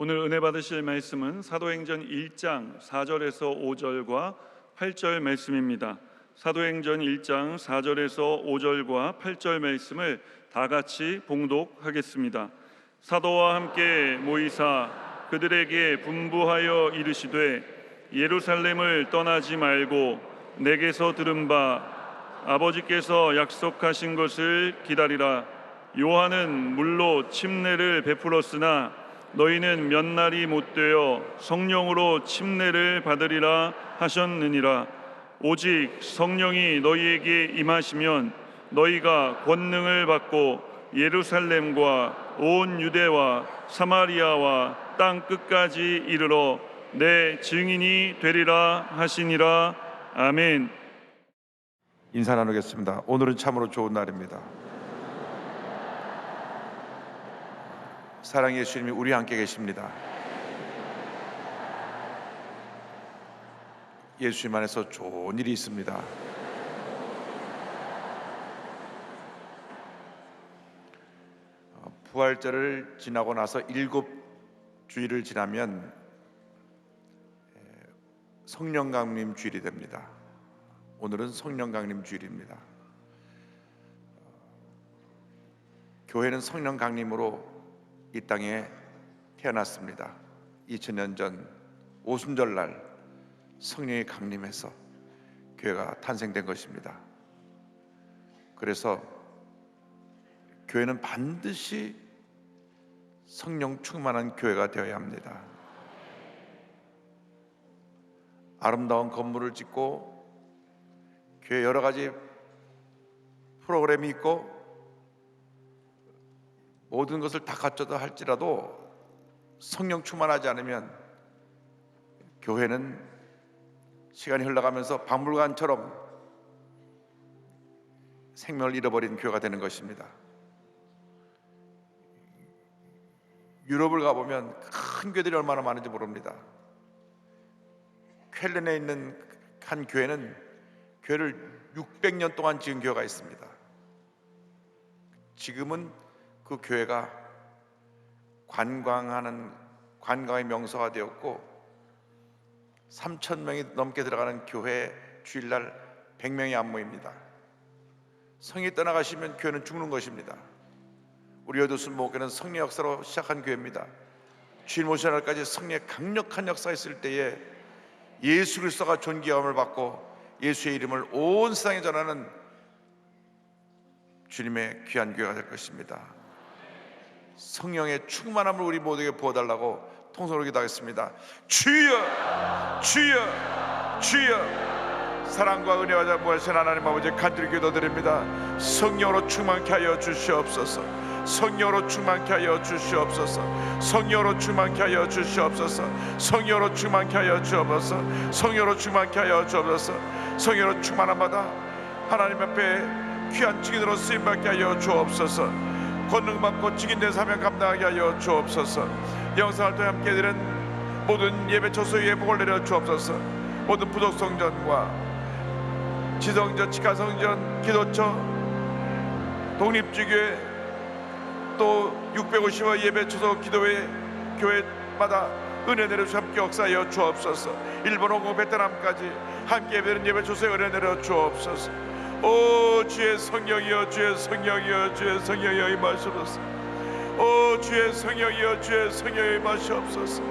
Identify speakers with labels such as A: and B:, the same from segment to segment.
A: 오늘 은혜 받으실 말씀은 사도행전 1장 4절에서 5절과 8절 말씀입니다. 사도행전 1장 4절에서 5절과 8절 말씀을 다 같이 봉독하겠습니다. 사도와 함께 모이사 그들에게 분부하여 이르시되 예루살렘을 떠나지 말고 내게서 들은 바 아버지께서 약속하신 것을 기다리라. 요한은 물로 침례를 베풀었으나 너희는 몇 날이 못되어 성령으로 침례를 받으리라 하셨느니라. 오직 성령이 너희에게 임하시면 너희가 권능을 받고 예루살렘과 온 유대와 사마리아와 땅 끝까지 이르러 내 증인이 되리라 하시니라. 아멘.
B: 인사 나누겠습니다. 오늘은 참으로 좋은 날입니다. 사랑의 예수님이 우리 함께 계십니다. 예수님 안에서 좋은 일이 있습니다. 부활절을 지나고 나서 7주일을 지나면 성령 강림 주일이 됩니다. 오늘은 성령 강림 주일입니다. 교회는 성령 강림으로 이 땅에 태어났습니다. 2000년 전 오순절날 성령이 강림해서 교회가 탄생된 것입니다. 그래서 교회는 반드시 성령 충만한 교회가 되어야 합니다. 아름다운 건물을 짓고 교회 여러 가지 프로그램이 있고 모든 것을 다 갖춰도 할지라도 성령 충만하지 않으면 교회는 시간이 흘러가면서 박물관처럼 생명을 잃어버린 교회가 되는 것입니다. 유럽을 가보면 큰 교회들이 얼마나 많은지 모릅니다. 쾰른에 있는 한 교회는 교회를 600년 동안 지은 교회가 있습니다. 지금은 그 교회가 관광의 명소가 되었고 3,000명이 넘게 들어가는 교회 주일날 100명이 안 모입니다. 성이 떠나가시면 교회는 죽는 것입니다. 우리 여도순 목회는 성령 역사로 시작한 교회입니다. 주일 모시는 날까지 성령의 강력한 역사가 있을 때에 예수 그리스도가 존귀함을 받고 예수의 이름을 온 세상에 전하는 주님의 귀한 교회가 될 것입니다. 성령의 충만함을 우리 모두에게 부어달라고 통성으로 기도하겠습니다. 주여, 주여, 주여. 사랑과 은혜와 자부하신 하나님 아버지 간절히 기도드립니다. 성령으로 충만케 하여 주시옵소서. 성령으로 충만케 하여 주시옵소서. 성령으로 충만케 하여 주시옵소서. 성령으로 충만케 하여 주옵소서. 성령으로 충만케 하여 주옵소서. 성령으로 충만함마다 하나님 앞에 귀한 증인으로 쓰임받게 하여 주옵소서. 권능받고 직인된 사명 감당하게 하여 주옵소서. 영상을 통해 함께 드린 모든 예배 처소 위에 복을 내려 주옵소서. 모든 부족성전과 지성전, 치카성전, 기도처, 독립주교회 또 650여 예배 처소 기도회 교회마다 은혜 내려 함께 역사하여 주옵소서. 일본, 홍콩, 베트남까지 함께 예배드린 예배 처소에 은혜 내려 주옵소서. 오 주의 성령이여, 주의 성령이여, 주의 성령이여 임하시옵소서. 오 주의 성령이여, 주의 성령이여 임하시옵소서.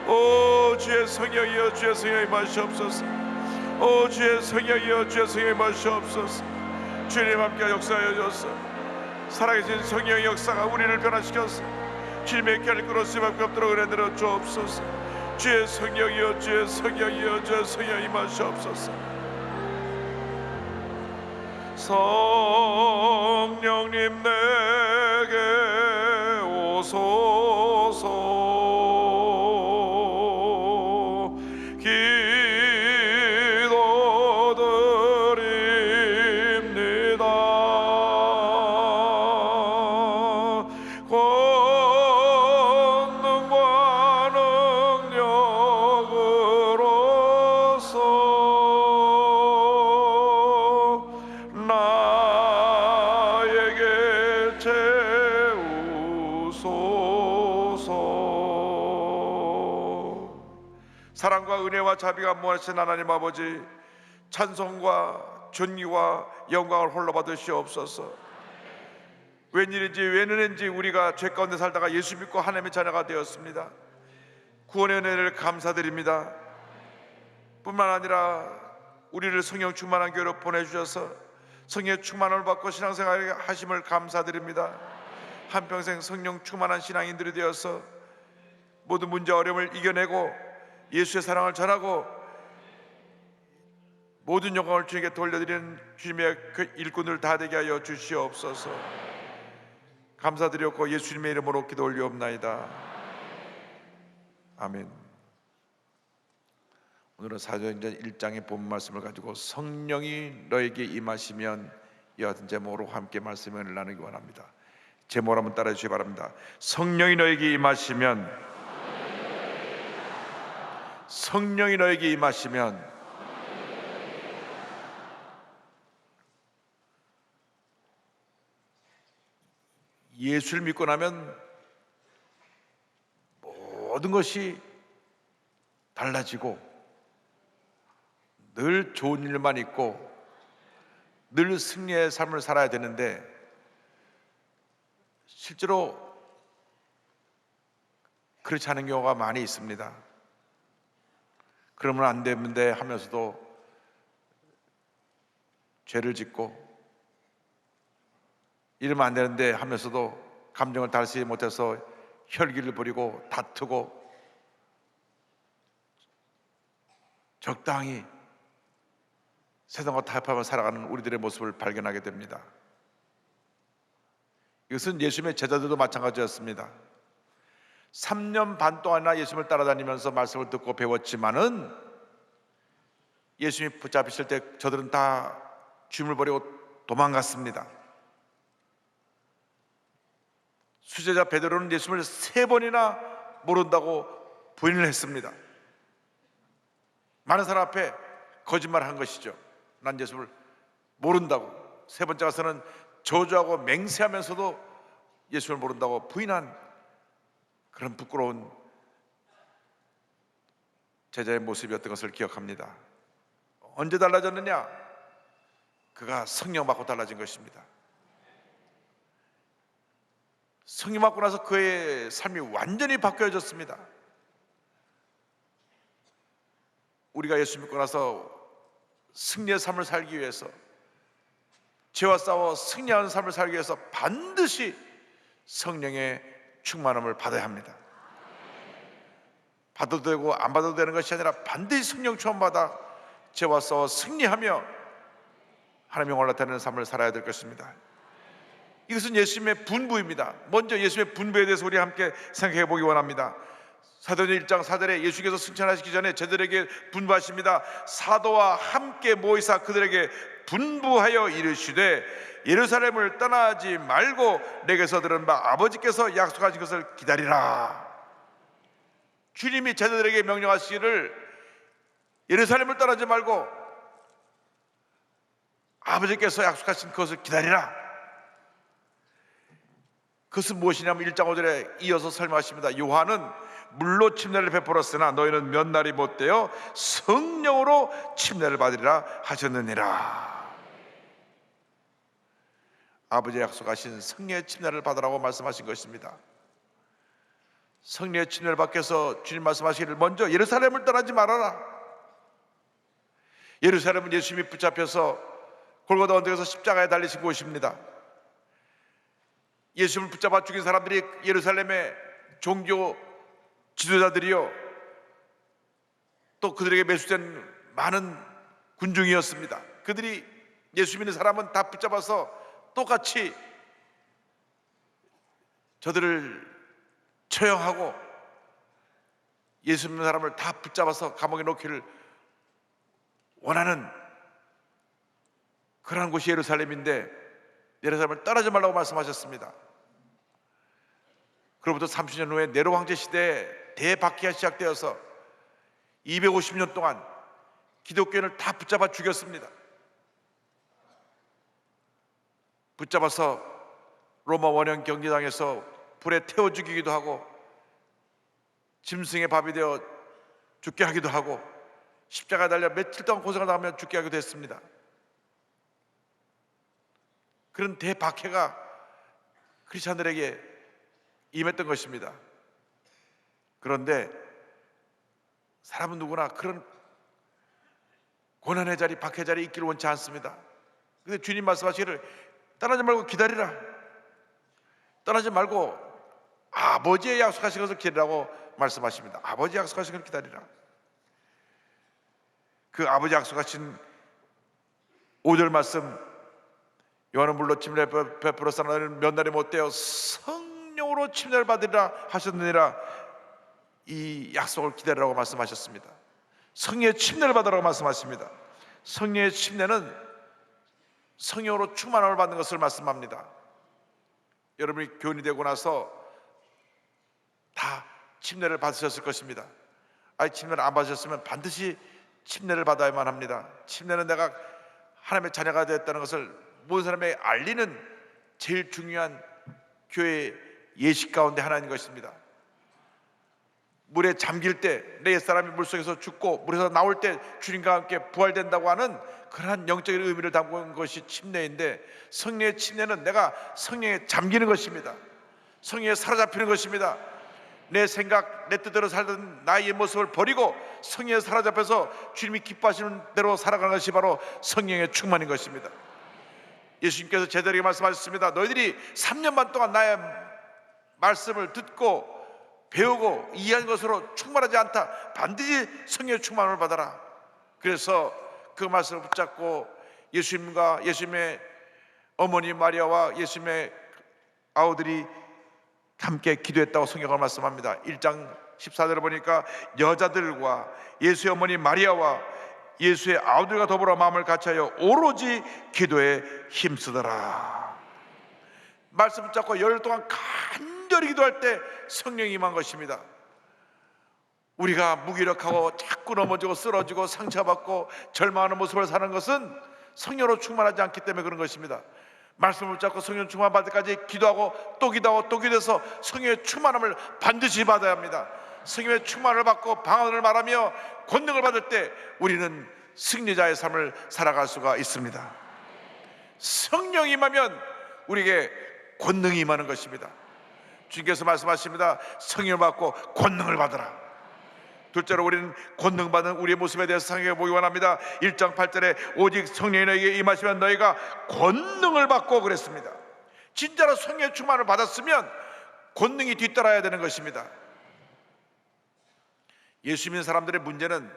B: 오 주의 성령이여, 주의 성령이여 임하시옵소서. 오 주의 성령이여, 주의 성령이여 임하시옵소서. 주님 함께 역사하여 주소서. 살아계신 성령의 역사가 우리를 변화시켜서 주님의 길을 끌어 수밖에 없도록 은혜 내려 주옵소서. 주의 성령이여, 주의 성령이여, 주의 성령이여 임하시옵소서. 성령님 내게 오소서. 기도드립니다. 권능과 능력으로서 나에게 제 사랑과 은혜와 자비가 무한하신 하나님 아버지, 찬송과 존귀와 영광을 홀로 받으시옵소서. 웬일인지 웬은인지 우리가 죄 가운데 살다가 예수 믿고 하나님의 자녀가 되었습니다. 구원의 은혜를 감사드립니다. 뿐만 아니라 우리를 성령 충만한 교회로 보내주셔서 성령의 충만을 받고 신앙생활을 하심을 감사드립니다. 한평생 성령 충만한 신앙인들이 되어서 모든 문제 어려움을 이겨내고 예수의 사랑을 전하고 모든 영광을 주님께 돌려드리는 주님의 그 일꾼들 다 되게 하여 주시옵소서. 감사드렸고 예수님의 이름으로 기도 올리옵나이다. 아멘. 오늘은 사도행전 1장의 본 말씀을 가지고 성령이 너에게 임하시면 이와 같은 제목으로 함께 말씀을 나누기 원합니다. 제목을 한번 따라해 주시기 바랍니다. 성령이 너에게 임하시면, 성령이 너에게 임하시면 예수를 믿고 나면 모든 것이 달라지고 늘 좋은 일만 있고 늘 승리의 삶을 살아야 되는데 실제로 그렇지 않은 경우가 많이 있습니다. 그러면 안 되는데 하면서도 죄를 짓고, 이러면 안 되는데 하면서도 감정을 달쓰지 못해서 혈기를 부리고 다투고 적당히 세상과 타협하며 살아가는 우리들의 모습을 발견하게 됩니다. 이것은 예수님의 제자들도 마찬가지였습니다. 3년 반 동안이나 예수님을 따라다니면서 말씀을 듣고 배웠지만은 예수님이 붙잡히실 때 저들은 다 주님을 버리고 도망갔습니다. 수제자 베드로는 예수님을 3번이나 모른다고 부인을 했습니다. 많은 사람 앞에 거짓말을 한 것이죠. 난 예수를 모른다고. 3번째 가서는 저주하고 맹세하면서도 예수를 모른다고 부인한 그런 부끄러운 제자의 모습이었던 것을 기억합니다. 언제 달라졌느냐? 그가 성령 받고 달라진 것입니다. 성령 받고 나서 그의 삶이 완전히 바뀌어졌습니다. 우리가 예수 믿고 나서 승리의 삶을 살기 위해서, 죄와 싸워 승리하는 삶을 살기 위해서 반드시 성령의 충만함을 받아야 합니다. 받아도 되고 안 받아도 되는 것이 아니라 반드시 성령 충만받아 죄와 싸워 승리하며 하나님의 올라타는 삶을 살아야 될 것입니다. 이것은 예수님의 분부입니다. 먼저 예수님의 분부에 대해서 우리 함께 생각해 보기 원합니다. 사도행전 1장 4절에 예수께서 승천하시기 전에 제자들에게 분부하십니다. 사도와 함께 모이사 그들에게 분부하여 이르시되 예루살렘을 떠나지 말고 내게서 들은 바 아버지께서 약속하신 것을 기다리라. 주님이 제자들에게 명령하시기를 예루살렘을 떠나지 말고 아버지께서 약속하신 것을 기다리라. 그것은 무엇이냐면 1장 5절에 이어서 설명하십니다. 요한은 물로 침례를 베풀었으나 너희는 몇 날이 못되어 성령으로 침례를 받으리라 하셨느니라. 아버지의 약속하신 성령의 침례를 받으라고 말씀하신 것입니다. 성령의 침례를 받기 위해서 주님 말씀하시기를 먼저 예루살렘을 떠나지 말아라. 예루살렘은 예수님이 붙잡혀서 골고다 언덕에서 십자가에 달리신 곳입니다. 예수님을 붙잡아 죽인 사람들이 예루살렘의 종교 지도자들이요, 또 그들에게 매수된 많은 군중이었습니다. 그들이 예수 믿는 사람은 다 붙잡아서 똑같이 저들을 처형하고 예수 믿는 사람을 다 붙잡아서 감옥에 넣기를 원하는 그러한 곳이 예루살렘인데 예루살렘을 떠나지 말라고 말씀하셨습니다. 그로부터 30년 후에 네로 황제 시대에 대박해가 시작되어서 250년 동안 기독교인을 다 붙잡아 죽였습니다. 붙잡아서 로마 원형 경기장에서 불에 태워 죽이기도 하고 짐승의 밥이 되어 죽게 하기도 하고 십자가에 달려 며칠 동안 고생을 하며 죽게 하기도 했습니다. 그런 대박해가 크리스찬들에게 임했던 것입니다. 그런데 사람은 누구나 그런 고난의 자리, 박해 자리에 있기를 원치 않습니다. 근데 주님 말씀하시기를 떠나지 말고 기다리라. 떠나지 말고 아버지의 약속하신 것을 기다리라고 말씀하십니다. 아버지 약속하신 것을 기다리라. 그 아버지 약속하신 5절 말씀, 요한은 물로 침례 베풀어서 너희는 몇 날이 못되어 성령으로 침례를 받으리라 하셨느니라. 이 약속을 기다리라고 말씀하셨습니다. 성령의 침례를 받으라고 말씀하십니다. 성령의 침례는 성령으로 충만함을 받는 것을 말씀합니다. 여러분이 교인이 되고 나서 다 침례를 받으셨을 것입니다. 아직 침례를 안 받으셨으면 반드시 침례를 받아야만 합니다. 침례는 내가 하나님의 자녀가 되었다는 것을 모든 사람에게 알리는 제일 중요한 교회의 예식 가운데 하나인 것입니다. 물에 잠길 때 내 옛사람이 물속에서 죽고 물에서 나올 때 주님과 함께 부활된다고 하는 그러한 영적인 의미를 담은 것이 침례인데, 성령의 침례는 내가 성령에 잠기는 것입니다. 성령에 사로잡히는 것입니다. 내 생각, 내 뜻대로 살던 나의 모습을 버리고 성령에 사로잡혀서 주님이 기뻐하시는 대로 살아가는 것이 바로 성령의 충만인 것입니다. 예수님께서 제자들에게 말씀하셨습니다. 너희들이 3년 반 동안 나의 말씀을 듣고 배우고 이해한 것으로 충만하지 않다. 반드시 성령의 충만을 받아라. 그래서 그 말씀을 붙잡고 예수님과 예수님의 어머니 마리아와 예수님의 아우들이 함께 기도했다고 성경을 말씀합니다. 1장 14절을 보니까 여자들과 예수의 어머니 마리아와 예수의 아우들과 더불어 마음을 같이하여 오로지 기도에 힘쓰더라. 말씀 붙잡고 열흘 동안 간절히 기도할 때 성령이 임한 것입니다. 우리가 무기력하고 자꾸 넘어지고 쓰러지고 상처받고 절망하는 모습을 사는 것은 성령으로 충만하지 않기 때문에 그런 것입니다. 말씀을 붙잡고 성령 충만 받을 때까지 기도하고 또 기도하고 또 기도해서 성령의 충만함을 반드시 받아야 합니다. 성령의 충만을 받고 방언을 말하며 권능을 받을 때 우리는 승리자의 삶을 살아갈 수가 있습니다. 성령이 임하면 우리에게 권능이 임하는 것입니다. 주님께서 말씀하십니다. 성령을 받고 권능을 받으라. 둘째로 우리는 권능 받은 우리의 모습에 대해서 생각해 보기 원합니다. 1장 8절에 오직 성령이 너에게 임하시면 너희가 권능을 받고 그랬습니다. 진짜로 성령의 충만을 받았으면 권능이 뒤따라야 되는 것입니다. 예수 믿는 사람들의 문제는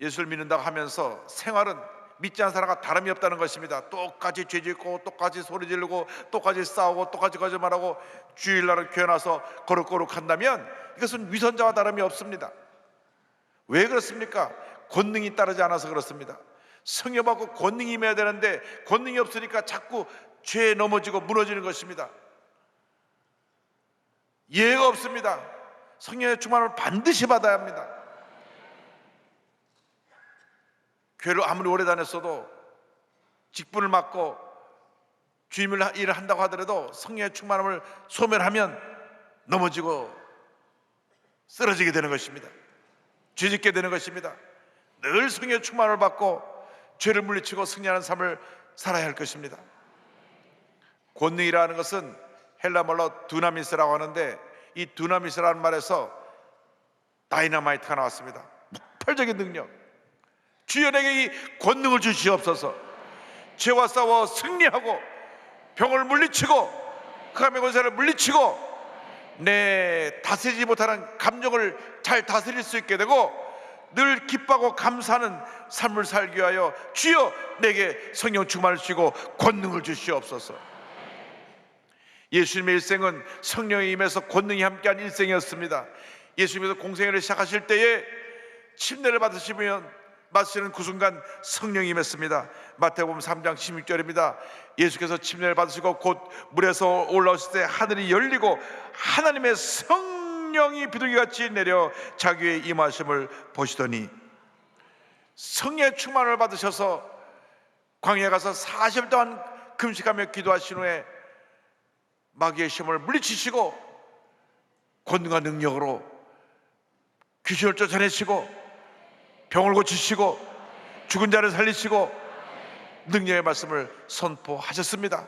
B: 예수를 믿는다고 하면서 생활은 믿지 않는 사람과 다름이 없다는 것입니다. 똑같이 죄 짓고 똑같이 소리 지르고 똑같이 싸우고 똑같이 거짓말하고 주일날은 교회 나서 거룩거룩 한다면 이것은 위선자와 다름이 없습니다. 왜 그렇습니까? 권능이 따르지 않아서 그렇습니다. 성령 받고 권능이 임해야 되는데 권능이 없으니까 자꾸 죄에 넘어지고 무너지는 것입니다. 이해가 없습니다. 성령의 충만을 반드시 받아야 합니다. 교회를 아무리 오래 다녔어도 직분을 맡고 주임을 일을 한다고 하더라도 성령의 충만함을 소멸하면 넘어지고 쓰러지게 되는 것입니다. 죄짓게 되는 것입니다. 늘 성령의 충만을 받고 죄를 물리치고 승리하는 삶을 살아야 할 것입니다. 권능이라는 것은 헬라말로 두나미스라고 하는데 이 두나미스라는 말에서 다이너마이트가 나왔습니다. 폭발적인 능력. 주여 내게 이 권능을 주시옵소서. 죄와 싸워 승리하고 병을 물리치고 흑암의 권세를 물리치고 내 다스리지 못하는 감정을 잘 다스릴 수 있게 되고 늘 기뻐하고 감사하는 삶을 살기 위하여 주여 내게 성령 충만을 주시고 권능을 주시옵소서. 예수님의 일생은 성령에 임해서 권능이 함께한 일생이었습니다. 예수님께서 공생애를 시작하실 때에 침례를 받으시는 그 순간 성령이 임했습니다. 마태복음 3장 16절입니다. 예수께서 침례를 받으시고 곧 물에서 올라오실 때 하늘이 열리고 하나님의 성령이 비둘기같이 내려 자기 위에 임하심을 보시더니, 성령의 충만을 받으셔서 광야에 가서 40일 동안 금식하며 기도하신 후에 마귀의 시험을 물리치시고 권능과 능력으로 귀신을 쫓아내시고 병을 고치시고 죽은 자를 살리시고 능력의 말씀을 선포하셨습니다.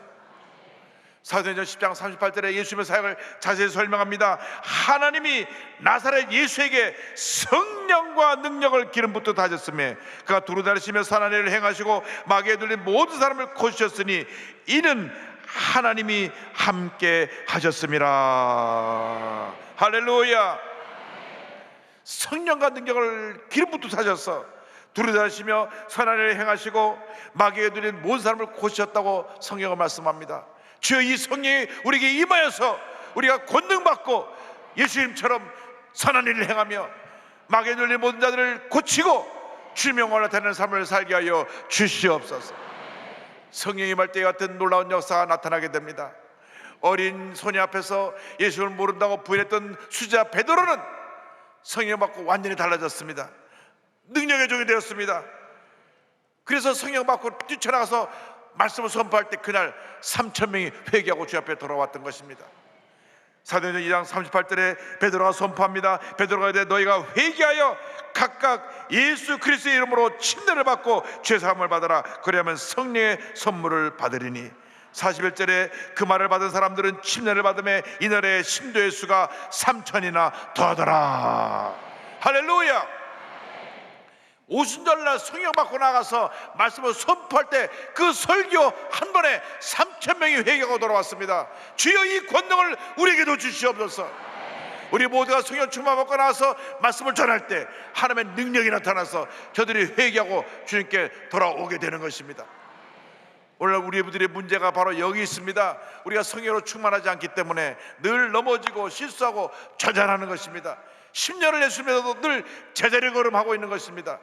B: 사도행전 10장 38절에 예수님의 사역을 자세히 설명합니다. 하나님이 나사렛 예수에게 성령과 능력을 기름 붓듯 하셨으며 그가 두루다니시며 선한 일을 행하시고 마귀에 들린 모든 사람을 고치셨으니 이는 하나님이 함께 하셨습니다. 할렐루야. 성령과 능력을 기름 붓듯 하셔서 두루다니시며 선한 일을 행하시고 마귀에 들린 모든 사람을 고치셨다고 성경은 말씀합니다. 주여, 이 성령이 우리에게 임하여서 우리가 권능받고 예수님처럼 선한 일을 행하며 마귀에 들린 모든 자들을 고치고 주님을 나타내는 삶을 살게 하여 주시옵소서. 성령이 임할 때 같은 놀라운 역사가 나타나게 됩니다. 어린 소녀 앞에서 예수를 모른다고 부인했던 수자 베드로는 성령 받고 완전히 달라졌습니다. 능력의 종이 되었습니다. 그래서 성령 받고 뛰쳐나가서 말씀을 선포할 때 그날 3,000명이 회개하고 주 앞에 돌아왔던 것입니다. 사도행전 2장 38절에 베드로가 선포합니다. 베드로가 이르되 너희가 회개하여 각각 예수 그리스도의 이름으로 침례를 받고 죄사함을 받아라. 그리하면 성령의 선물을 받으리니. 41절에 그 말을 받은 사람들은 침례를 받음에 이날의 신도의 수가 3,000이나 더하더라. 할렐루야. 오순절날 성령 받고 나가서 말씀을 선포할 때 그 설교 한 번에 3,000명이 회개하고 돌아왔습니다. 주여, 이 권능을 우리에게도 주시옵소서. 우리 모두가 성령 충만 받고 나서 말씀을 전할 때 하나님의 능력이 나타나서 저들이 회개하고 주님께 돌아오게 되는 것입니다. 오늘 우리들의 문제가 바로 여기 있습니다. 우리가 성령으로 충만하지 않기 때문에 늘 넘어지고 실수하고 좌절하는 것입니다. 10년을 예수님에서도 늘 제자리 걸음하고 있는 것입니다.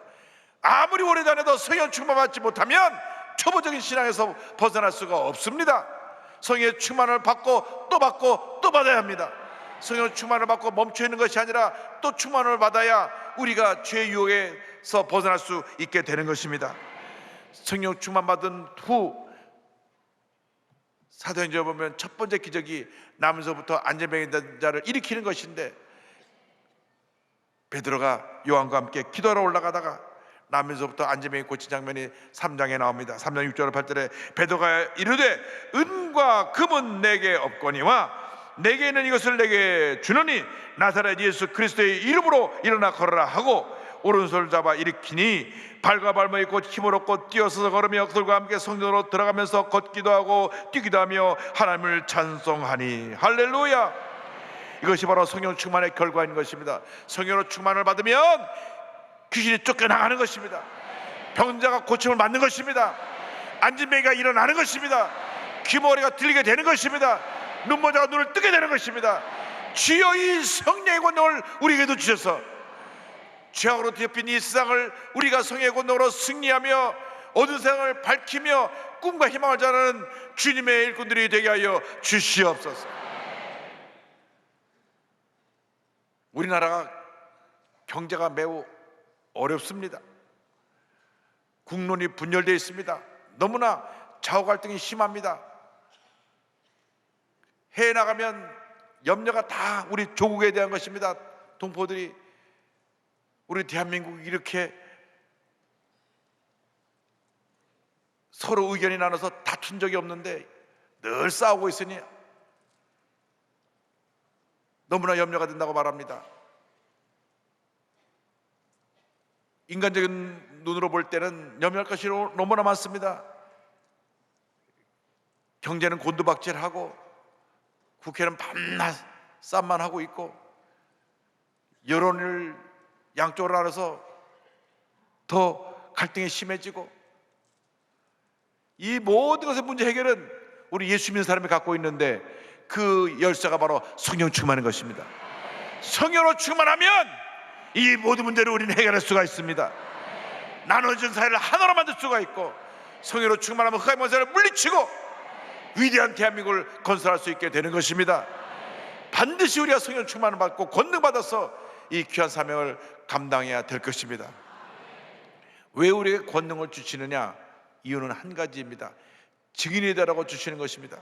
B: 아무리 오래 다녀도 성령 충만받지 못하면 초보적인 신앙에서 벗어날 수가 없습니다. 성령의 충만을 받고 또 받고 또 받아야 합니다. 성령 충만을 받고 멈춰 있는 것이 아니라 또 충만을 받아야 우리가 죄 유혹에서 벗어날 수 있게 되는 것입니다. 성령 충만 받은 후 사도행전에 보면 첫 번째 기적이 나면서부터 안전병이 된 자를 일으키는 것인데, 베드로가 요한과 함께 기도하러 올라가다가 나면서부터 안전병이 고친 장면이 3장에 나옵니다. 3장 6절 8절에 베드로가 이르되 은과 금은 내게 없거니와 내게 있는 이것을 내게 주노니 나사렛 예수 그리스도의 이름으로 일어나 걸어라 하고 오른손을 잡아 일으키니 발과 발목이 곧 힘을 얻고 뛰어서서 걸으며 그들과 함께 성전으로 들어가면서 걷기도 하고 뛰기도 하며 하나님을 찬송하니. 할렐루야. 이것이 바로 성령 충만의 결과인 것입니다. 성령으로 충만을 받으면 귀신이 쫓겨나가는 것입니다. 병자가 고침을 받는 것입니다. 안진뱅이가 일어나는 것입니다. 귀머리가 들리게 되는 것입니다. 눈모자가 눈을 뜨게 되는 것입니다. 주여, 이 성령의 권능을 우리에게도 주셔서 죄악으로 뒤엎인 이 세상을 우리가 성령의 권능으로 승리하며 어두운 세상을 밝히며 꿈과 희망을 전하는 주님의 일꾼들이 되게 하여 주시옵소서. 우리나라가 경제가 매우 어렵습니다. 국론이 분열되어 있습니다. 너무나 좌우 갈등이 심합니다. 해외 나가면 염려가 다 우리 조국에 대한 것입니다. 동포들이 우리 대한민국이 이렇게 서로 의견이 나눠서 다툰 적이 없는데 늘 싸우고 있으니 너무나 염려가 된다고 말합니다. 인간적인 눈으로 볼 때는 염려할 것이 너무나 많습니다. 경제는 곤두박질하고 국회는 밤낮 싸움만 하고 있고 여론을 양쪽으로 나눠서 더 갈등이 심해지고, 이 모든 것의 문제 해결은 우리 예수 믿는 사람이 갖고 있는데 그 열쇠가 바로 성령 충만인 것입니다. 성령으로 충만하면 이 모든 문제를 우리는 해결할 수가 있습니다. 나눠진 사회를 하나로 만들 수가 있고, 성령으로 충만하면 흑암의 권세를 물리치고 위대한 대한민국을 건설할 수 있게 되는 것입니다. 반드시 우리가 성령 충만을 받고 권능 받아서 이 귀한 사명을 감당해야 될 것입니다. 왜 우리에게 권능을 주시느냐? 이유는 한 가지입니다. 증인이 되라고 주시는 것입니다.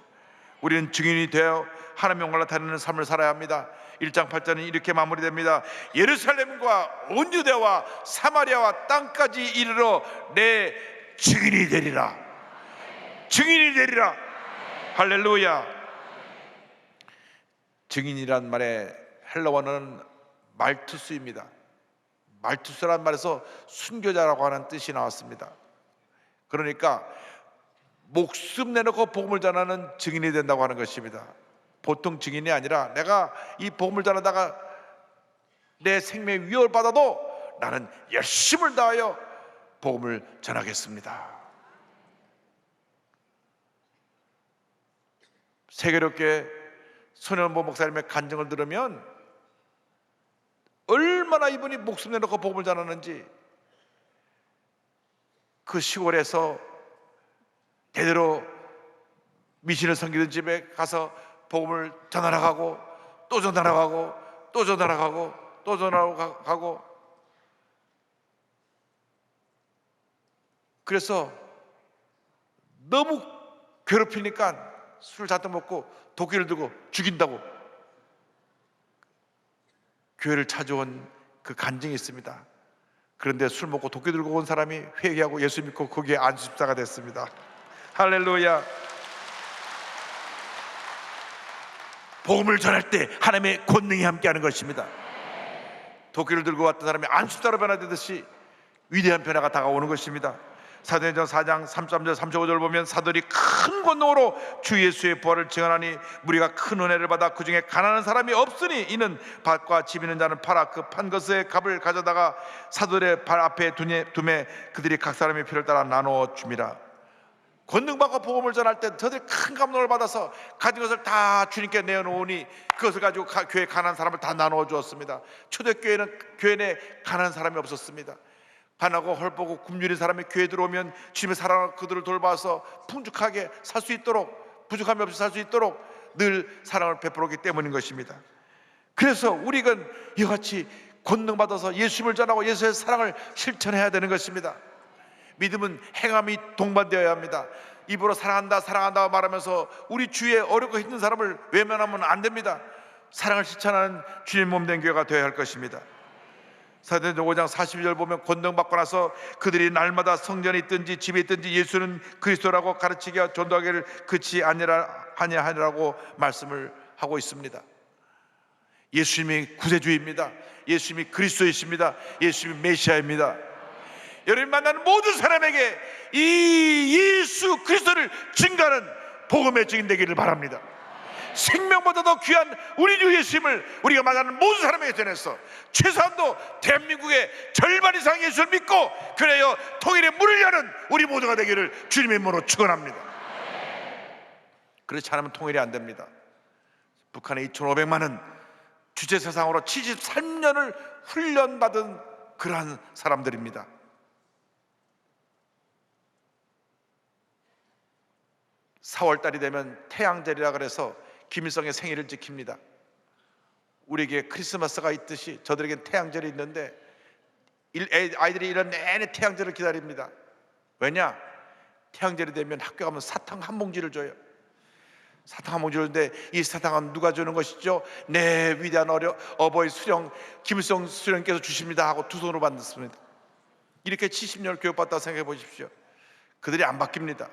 B: 우리는 증인이 되어 하나님의 영광을 나타내는 삶을 살아야 합니다. 1장 8절은 이렇게 마무리됩니다. 예루살렘과 온 유대와 사마리아와 땅까지 이르러 내 증인이 되리라. 증인이 되리라. 할렐루야. 증인이란 말의 헬라어는 말투스입니다. 말투스란 말에서 순교자라고 하는 뜻이 나왔습니다. 그러니까 목숨 내놓고 복음을 전하는 증인이 된다고 하는 것입니다. 보통 증인이 아니라 내가 이 복음을 전하다가 내 생명의 위협을 받아도 나는 열심을 다하여 복음을 전하겠습니다. 세계롭게 손현보 목사님의 간증을 들으면 얼마나 이분이 목숨 내놓고 복음을 전하는지, 그 시골에서 대대로 미신을 섬기던 집에 가서 복음을 전하러 가고 또 전하러 가고 또 전하러 가고 또 전하러 가고, 그래서 너무 괴롭히니까 술을 잔뜩 먹고 도끼를 들고 죽인다고 교회를 찾아온 그 간증이 있습니다. 그런데 술 먹고 도끼 들고 온 사람이 회개하고 예수 믿고 거기에 안수집사가 됐습니다. 할렐루야. 복음을 전할 때 하나님의 권능이 함께하는 것입니다. 도끼를 들고 왔던 사람이 안수집사로 변화되듯이 위대한 변화가 다가오는 것입니다. 사도행전 4장 33절 35절 보면 사도들이 큰 권능으로 주 예수의 부활을 증언하니 무리가 큰 은혜를 받아 그 중에 가난한 사람이 없으니 이는 밭과 집 있는 자는 팔아 그 판 것의 값을 가져다가 사도들의 발 앞에 두매 그들이 각 사람의 필요를 따라 나누어 줍니다. 권능 받고 복음을 전할 때 저들이 큰 감동을 받아서 가진 것을 다 주님께 내어놓으니 그것을 가지고 교회 가난한 사람을 다 나누어 주었습니다. 초대교회는 교회 내에 가난한 사람이 없었습니다. 가난하고 헐벗고 굶주린 사람이 교회에 들어오면 주님의 사랑으로 그들을 돌봐서 풍족하게 살 수 있도록, 부족함이 없이 살 수 있도록 늘 사랑을 베풀었기 때문인 것입니다. 그래서 우리가 이같이 권능 받아서 예수님을 전하고 예수의 사랑을 실천해야 되는 것입니다. 믿음은 행함이 동반되어야 합니다. 입으로 사랑한다 사랑한다 말하면서 우리 주위에 어렵고 힘든 사람을 외면하면 안 됩니다. 사랑을 실천하는 주님 몸된 교회가 되어야 할 것입니다. 사도행전 5장 42절 보면 권능 받고 나서 그들이 날마다 성전에 있든지 집에 있든지 예수는 그리스도라고 가르치기와 전도하기를 그치 아니하니라고 말씀을 하고 있습니다. 예수님이 구세주입니다. 예수님이 그리스도이십니다. 예수님이 메시아입니다. 여러분 만나는 모든 사람에게 이 예수 그리스도를 증거하는 복음의 증인 되기를 바랍니다. 생명보다 더 귀한 우리 주 예수님을 우리가 만나는 모든 사람에게 전해서 최소한도 대한민국의 절반 이상 예수를 믿고 그래요 통일의 문을 여는 우리 모두가 되기를 주님의 이름으로 축원합니다. 그렇지 않으면 통일이 안 됩니다. 북한의 2,500만은 주체사상으로 73년을 훈련받은 그러한 사람들입니다. (4월달이) 되면 태양절이라 그래서 김일성의 생일을 지킵니다. 우리에게 크리스마스가 있듯이 저들에겐 태양절이 있는데 아이들이 이런 내내 태양절을 기다립니다. 왜냐? 태양절이 되면 학교 가면 사탕 한 봉지를 줘요. 사탕 한 봉지를 주는데 이 사탕은 누가 주는 것이죠? 내 위대한 어버이 수령 김일성 수령께서 주십니다 하고 두 손으로 받습니다. 이렇게 70년을 교육받다고 생각해 보십시오. 그들이 안 바뀝니다.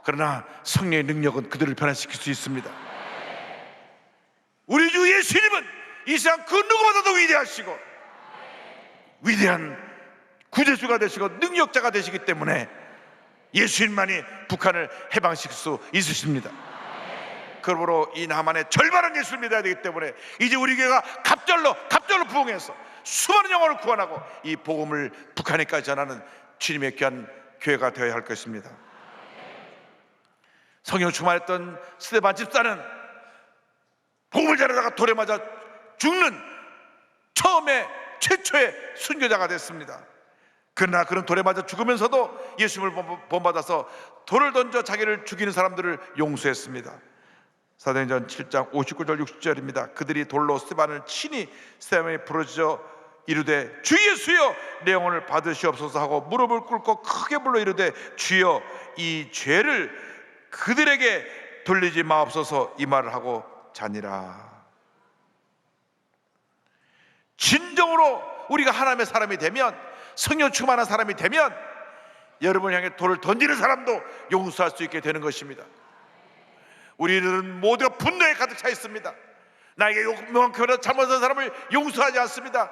B: 그러나 성령의 능력은 그들을 변화시킬 수 있습니다. 우리 주 예수님은 이 세상 그 누구보다도 위대하시고 위대한 구제주가 되시고 능력자가 되시기 때문에 예수님만이 북한을 해방시킬 수 있으십니다. 그러므로 이 남한의 절반은 예수를 믿어야 되기 때문에 이제 우리 교회가 갑절로 부흥해서 수많은 영혼을 구원하고 이 복음을 북한에까지 전하는 주님의 귀한 교회가 되어야 할 것입니다. 성령 충만했던 스데반 집사는 복음을 전하다가 돌에 맞아 죽는 최초의 순교자가 됐습니다. 그러나 그런 돌에 맞아 죽으면서도 예수님을 본받아서 돌을 던져 자기를 죽이는 사람들을 용서했습니다. 사도행전 7장 59절 60절입니다. 그들이 돌로 스데반을 치니 스데반이 부러져 이르되 주 예수여 내 영혼을 받으시옵소서 하고 무릎을 꿇고 크게 불러 이르되 주여 이 죄를 그들에게 돌리지 마옵소서 이 말을 하고 자니라. 진정으로 우리가 하나님의 사람이 되면, 성령 충만한 사람이 되면 여러분을 향해 돌을 던지는 사람도 용서할 수 있게 되는 것입니다. 우리는 모두가 분노에 가득 차 있습니다. 나에게 요만큼이라도 잘못한 사람을 용서하지 않습니다.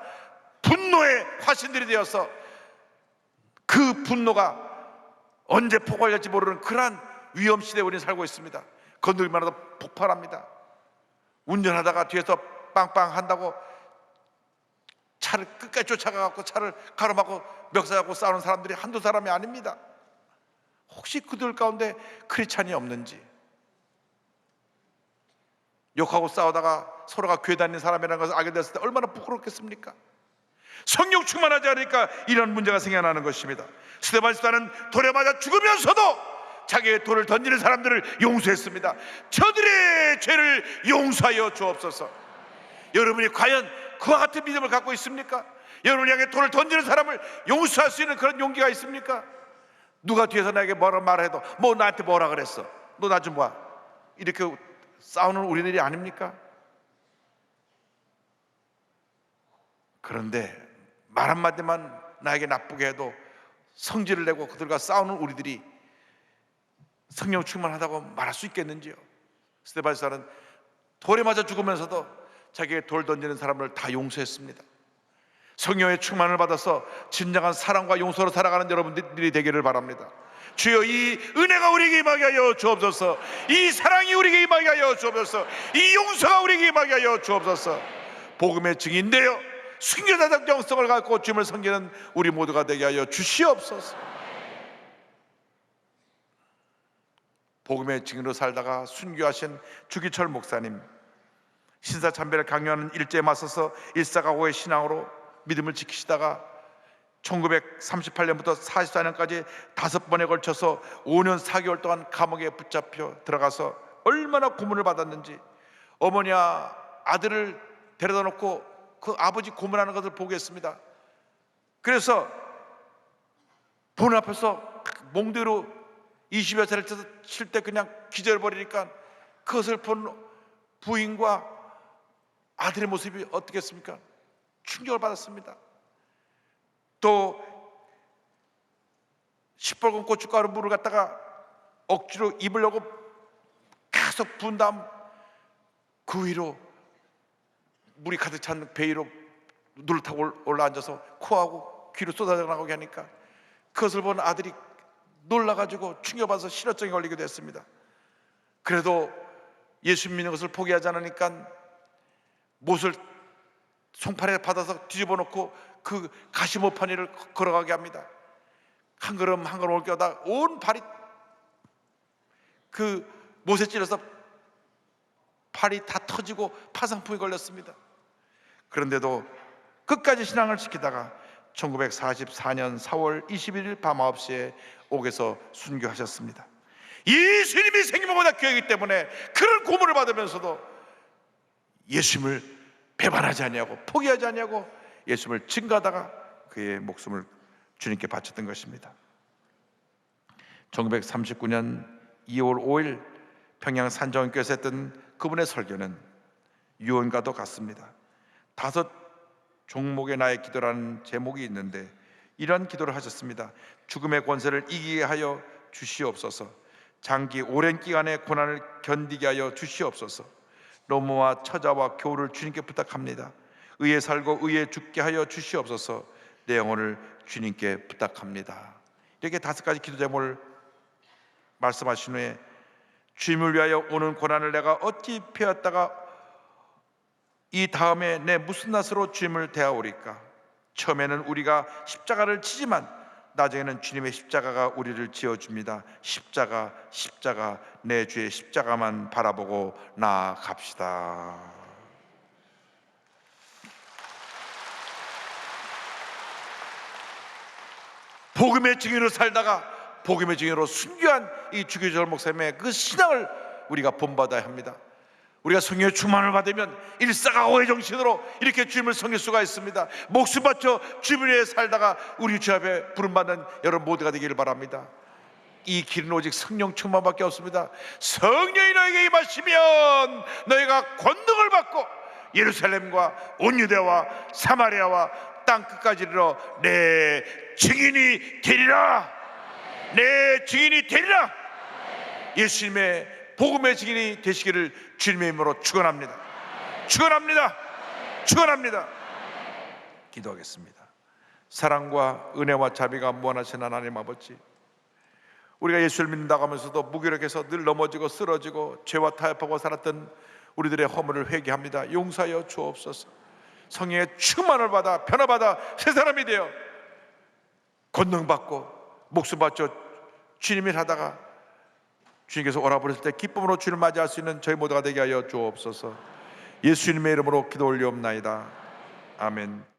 B: 분노의 화신들이 되어서 그 분노가 언제 폭발할지 모르는 그러한 위험 시대에 우리는 살고 있습니다. 건들기만 해도 폭발합니다. 운전하다가 뒤에서 빵빵 한다고 차를 끝까지 쫓아가고 차를 가로막고 멱살잡고 싸우는 사람들이 한두 사람이 아닙니다. 혹시 그들 가운데 크리스찬이 없는지, 욕하고 싸우다가 서로가 교회 다니는 사람이라는 것을 알게 됐을 때 얼마나 부끄럽겠습니까? 성령 충만하지 않으니까 이런 문제가 생겨나는 것입니다. 스데반 집사는 돌에 맞아 죽으면서도 자기의 돌을 던지는 사람들을 용서했습니다. 저들의 죄를 용서하여 주옵소서. 여러분이 과연 그와 같은 믿음을 갖고 있습니까? 여러분이 향해 돌을 던지는 사람을 용서할 수 있는 그런 용기가 있습니까? 누가 뒤에서 나에게 뭐라 말해도 뭐 나한테 뭐라 그랬어, 너 나 좀 봐, 이렇게 싸우는 우리들이 아닙니까? 그런데 말 한마디만 나에게 나쁘게 해도 성질을 내고 그들과 싸우는 우리들이 성령 충만하다고 말할 수 있겠는지요? 스데반 집사는 돌에 맞아 죽으면서도 자기의 돌 던지는 사람을 다 용서했습니다. 성령의 충만을 받아서 진정한 사랑과 용서로 살아가는 여러분들이 되기를 바랍니다. 주여, 이 은혜가 우리에게 임하게 하여 주옵소서. 이 사랑이 우리에게 임하게 하여 주옵소서. 이 용서가 우리에게 임하게 하여 주옵소서. 복음의 증인되어 순교자적 영성을 갖고 주님을 섬기는 우리 모두가 되게 하여 주시옵소서. 복음의 증인으로 살다가 순교하신 주기철 목사님, 신사참배를 강요하는 일제에 맞서서 일사각오의 신앙으로 믿음을 지키시다가 1938년부터 44년까지 5번에 걸쳐서 5년 4개월 동안 감옥에 붙잡혀 들어가서 얼마나 고문을 받았는지, 어머니와 아들을 데려다 놓고 그 아버지 고문하는 것을 보겠습니다. 그래서 본 앞에서 몽대로 20여 차례 칠 때 그냥 기절해버리니까 그것을 본 부인과 아들의 모습이 어떻겠습니까? 충격을 받았습니다. 또 시뻘건 고춧가루 물을 갖다가 억지로 입으려고 계속 부은 다음 그 위로 물이 가득 찬 배 위로 눈을 타고 올라앉아서 코하고 귀로 쏟아져 나가게 하니까 그것을 본 아들이 놀라가지고 충격받아서 실어증에 걸리게 됐습니다. 그래도 예수 믿는 것을 포기하지 않으니까 못을 송팔에 받아서 뒤집어 놓고 그 가시모판이를 걸어가게 합니다. 한 걸음 한 걸음 올겨다 온 발이 그 못에 찔려서 팔이 다 터지고 파상풍이 걸렸습니다. 그런데도 끝까지 신앙을 지키다가 1944년 4월 21일 밤 9시에 옥에서 순교하셨습니다. 예수님이 생명보다 귀하기 때문에 그런 고문을 받으면서도 예수님을 배반하지 않냐고, 포기하지 않냐고 예수님을 증거하다가 그의 목숨을 주님께 바쳤던 것입니다. 1939년 2월 5일 평양 산정교회에서 했던 그분의 설교는 유언과도 같습니다. 5 종목의 나의 기도라는 제목이 있는데 이런 기도를 하셨습니다. 죽음의 권세를 이기게 하여 주시옵소서. 장기 오랜 기간의 고난을 견디게 하여 주시옵소서. 노모와 처자와 교우를 주님께 부탁합니다. 의에 살고 의에 죽게 하여 주시옵소서. 내 영혼을 주님께 부탁합니다. 이렇게 5가지 기도 제목을 말씀하신 후에 주님을 위하여 오는 고난을 내가 어찌 피하였다가 이 다음에 내 무슨 낯으로 주님을 대하오리까? 처음에는 우리가 십자가를 치지만 나중에는 주님의 십자가가 우리를 지어줍니다. 십자가, 십자가, 내 주의 십자가만 바라보고 나아갑시다. 복음의 증인으로 살다가 복음의 증인으로 순교한 이 주기철 목사님의 그 신앙을 우리가 본받아야 합니다. 우리가 성령의 충만을 받으면 일사각오의 정신으로 이렇게 주님을 섬길 수가 있습니다. 목숨 바쳐 주님 위해 살다가 우리 주 앞에 부름받는 여러분 모두가 되기를 바랍니다. 이 길은 오직 성령 충만밖에 없습니다. 성령이 너에게 임하시면 너희가 권능을 받고 예루살렘과 온 유대와 사마리아와 땅 끝까지 이르러 내 증인이 되리라. 내 증인이 되리라. 예수님의 복음의 증인이 되시기를 주님의 이름으로 축원합니다. 축원합니다. 축원합니다. 기도하겠습니다. 사랑과 은혜와 자비가 무한하신 하나님 아버지, 우리가 예수를 믿는다고 하면서도 무기력해서 늘 넘어지고 쓰러지고 죄와 타협하고 살았던 우리들의 허물을 회개합니다. 용서하여 주옵소서. 성령의 충만을 받아 변화받아 새 사람이 되어 권능받고 목숨 바쳐 주님 일 하다가 주님께서 오라 부르실 때 기쁨으로 주를 맞이할 수 있는 저희 모두가 되게 하여 주옵소서. 예수님의 이름으로 기도 올리옵나이다. 아멘.